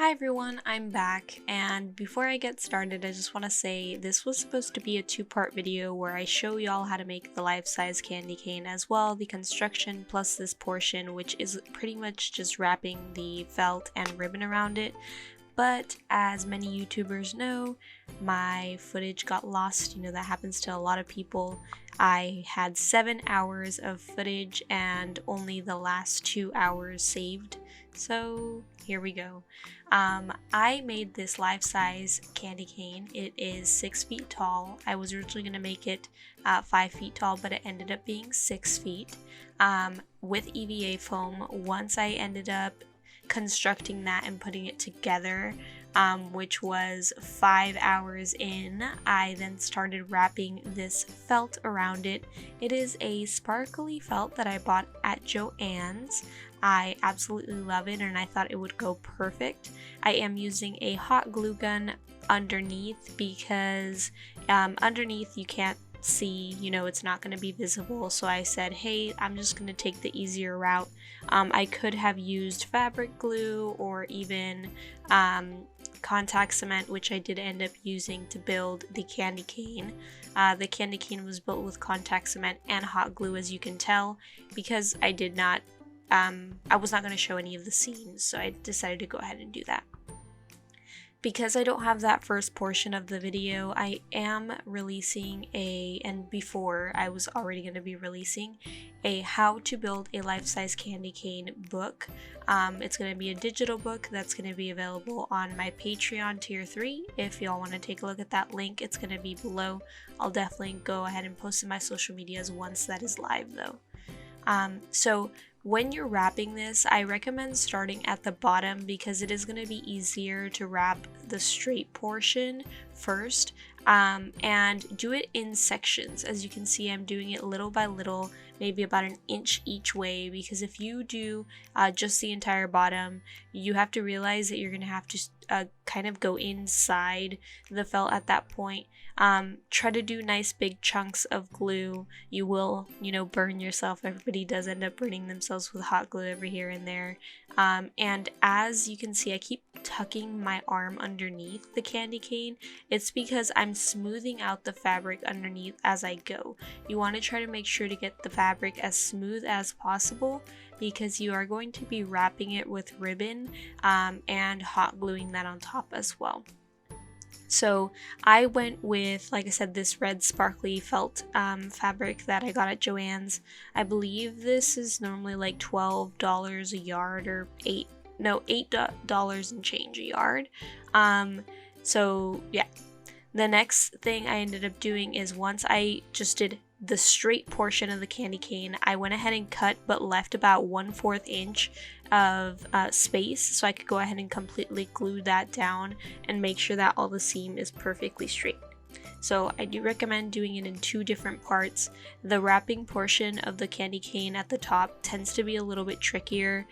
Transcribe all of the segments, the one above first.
Hi everyone, I'm back, and before I get started I just want to say this was supposed to be a two-part video where I show y'all how to make the life-size candy cane as well, the construction plus this portion, which is pretty much just wrapping the felt and ribbon around it. But as many YouTubers know, my footage got lost. That happens to a lot of people. I had 7 hours of footage and only the last 2 hours saved. So here we go. I made this life-size candy cane. It is 6 feet tall. I was originally going to make it 5 feet tall, but it ended up being 6 feet with EVA foam. Once I ended up constructing that and putting it together, which was 5 hours in, I then started wrapping this felt around it. It is a sparkly felt that I bought at Joann's. I absolutely love it and I thought it would go perfect. I am using a hot glue gun underneath because underneath you can't see, it's not going to be visible, so I said, hey, I'm just going to take the easier route. I could have used fabric glue or even contact cement, which I did end up using to build the candy cane. The candy cane was built with contact cement and hot glue, as you can tell, because I was not going to show any of the seams, so I decided to go ahead and do that. Because I don't have that first portion of the video, I am releasing and before I was already going to be releasing a how to build a life-size candy cane book. It's going to be a digital book that's going to be available on my Patreon tier 3. If y'all want to take a look at that link, it's going to be below. I'll definitely go ahead and post in my social medias once that is live though. So when you're wrapping this, I recommend starting at the bottom because it is going to be easier to wrap the straight portion first, and do it in sections. As you can see, I'm doing it little by little, maybe about an inch each way, because if you do just the entire bottom, you have to realize that you're going to have to kind of go inside the felt at that point. Try to do nice big chunks of glue. You will, burn yourself. Everybody does end up burning themselves with hot glue every here and there. And as you can see, I keep tucking my arm underneath the candy cane. It's because I'm smoothing out the fabric underneath as I go. You want to try to make sure to get the fabric as smooth as possible because you are going to be wrapping it with ribbon and hot gluing that on top as well. So I went with, like I said, this red sparkly felt fabric that I got at Joann's. I believe this is normally like $12 a yard, or $8 and change a yard. So yeah, the next thing I ended up doing is once I just did the straight portion of the candy cane, I went ahead and cut but left about 1/4 inch of space so I could go ahead and completely glue that down and make sure that all the seam is perfectly straight. So I do recommend doing it in 2 different parts. The wrapping portion of the candy cane at the top tends to be a little bit trickier.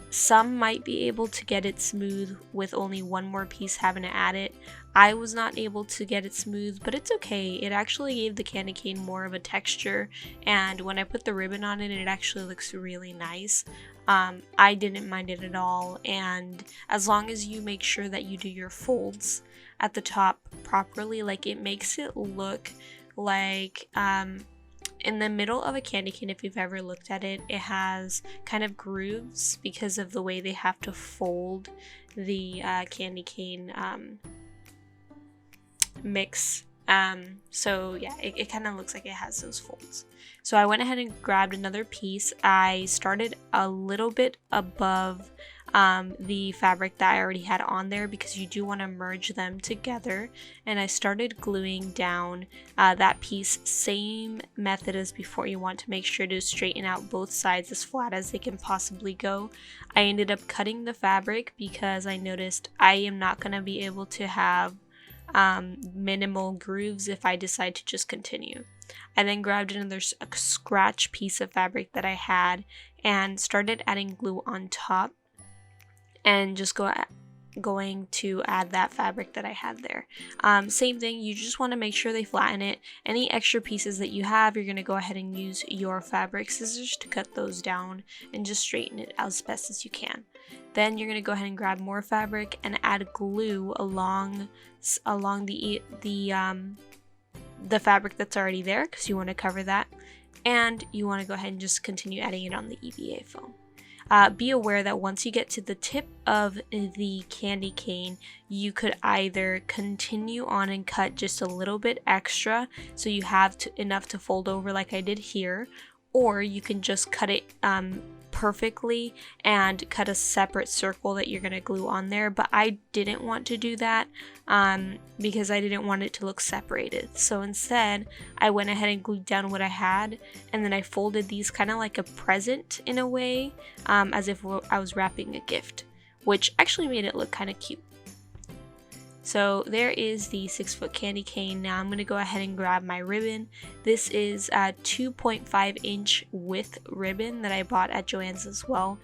Some might be able to get it smooth with only one more piece having to add it. I was not able to get it smooth, but it's okay. It actually gave the candy cane more of a texture, and when I put the ribbon on it, it actually looks really nice. I didn't mind it at all, and as long as you make sure that you do your folds at the top properly, like it makes it look like in the middle of a candy cane, if you've ever looked at it, it has kind of grooves because of the way they have to fold the candy cane mix. So yeah, it kind of looks like it has those folds. So I went ahead and grabbed another piece. I started a little bit above the fabric that I already had on there because you do want to merge them together, and I started gluing down that piece. Same method as before. You want to make sure to straighten out both sides as flat as they can possibly go. I ended up cutting the fabric because I noticed I am not going to be able to have minimal grooves if I decide to just continue. I then grabbed another scratch piece of fabric that I had and started adding glue on top, and just going to add that fabric that I had there. Same thing, you just want to make sure they flatten it. Any extra pieces that you have, you're going to go ahead and use your fabric scissors to cut those down and just straighten it as best as you can. Then you're going to go ahead and grab more fabric and add glue along the fabric that's already there, because you want to cover that, and you want to go ahead and just continue adding it on the EVA foam. Be aware that once you get to the tip of the candy cane, you could either continue on and cut just a little bit extra so you have enough to fold over like I did here, or you can just cut it perfectly and cut a separate circle that you're going to glue on there. But I didn't want to do that because I didn't want it to look separated. So instead I went ahead and glued down what I had, and then I folded these kind of like a present in a way, as if I was wrapping a gift, which actually made it look kind of cute. So there is the 6-foot candy cane. Now I'm going to go ahead and grab my ribbon. This is a 2.5 inch width ribbon that I bought at Joann's as well.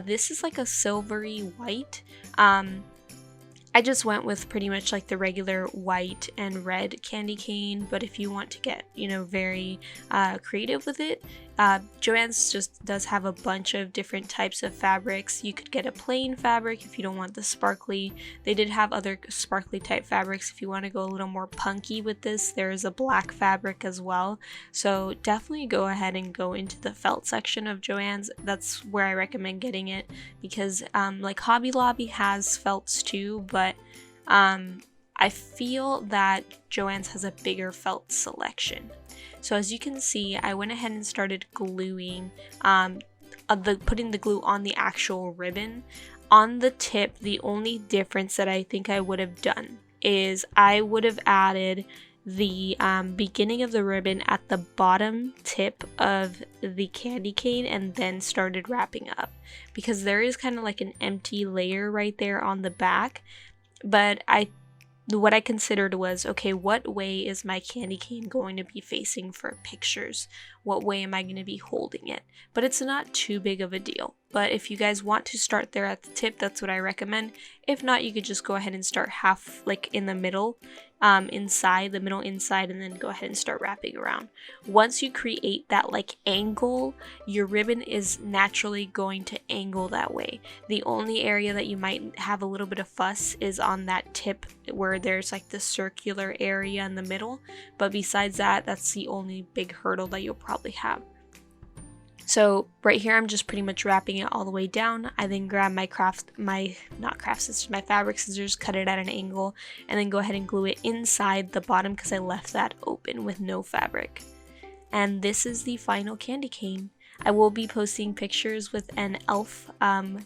This is like a silvery white. I just went with pretty much like the regular white and red candy cane, but if you want to get, very creative with it, Joann's just does have a bunch of different types of fabrics. You could get a plain fabric if you don't want the sparkly. They did have other sparkly type fabrics if you want to go a little more punky with this. There is a black fabric as well. So definitely go ahead and go into the felt section of Joann's. That's where I recommend getting it, because like Hobby Lobby has felts too, but I feel that Joann's has a bigger felt selection. So as you can see, I went ahead and started gluing, putting the glue on the actual ribbon. On the tip, the only difference that I think I would have done is I would have added the beginning of the ribbon at the bottom tip of the candy cane and then started wrapping up, because there is kind of like an empty layer right there on the back. But what I considered was, okay, what way is my candy cane going to be facing for pictures? What way am I going to be holding it? But it's not too big of a deal. But if you guys want to start there at the tip, that's what I recommend. If not, you could just go ahead and start half, like in the middle, inside, and then go ahead and start wrapping around. Once you create that like angle, your ribbon is naturally going to angle that way. The only area that you might have a little bit of fuss is on that tip where there's like the circular area in the middle. But besides that, that's the only big hurdle that you'll probably have. So right here, I'm just pretty much wrapping it all the way down. I then grab my fabric scissors, cut it at an angle, and then go ahead and glue it inside the bottom because I left that open with no fabric. And this is the final candy cane. I will be posting pictures with an elf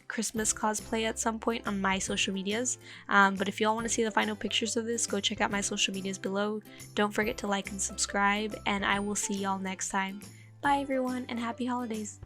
Christmas cosplay at some point on my social medias. But if y'all want to see the final pictures of this, go check out my social medias below. Don't forget to like and subscribe, and I will see y'all next time. Bye everyone, and happy holidays!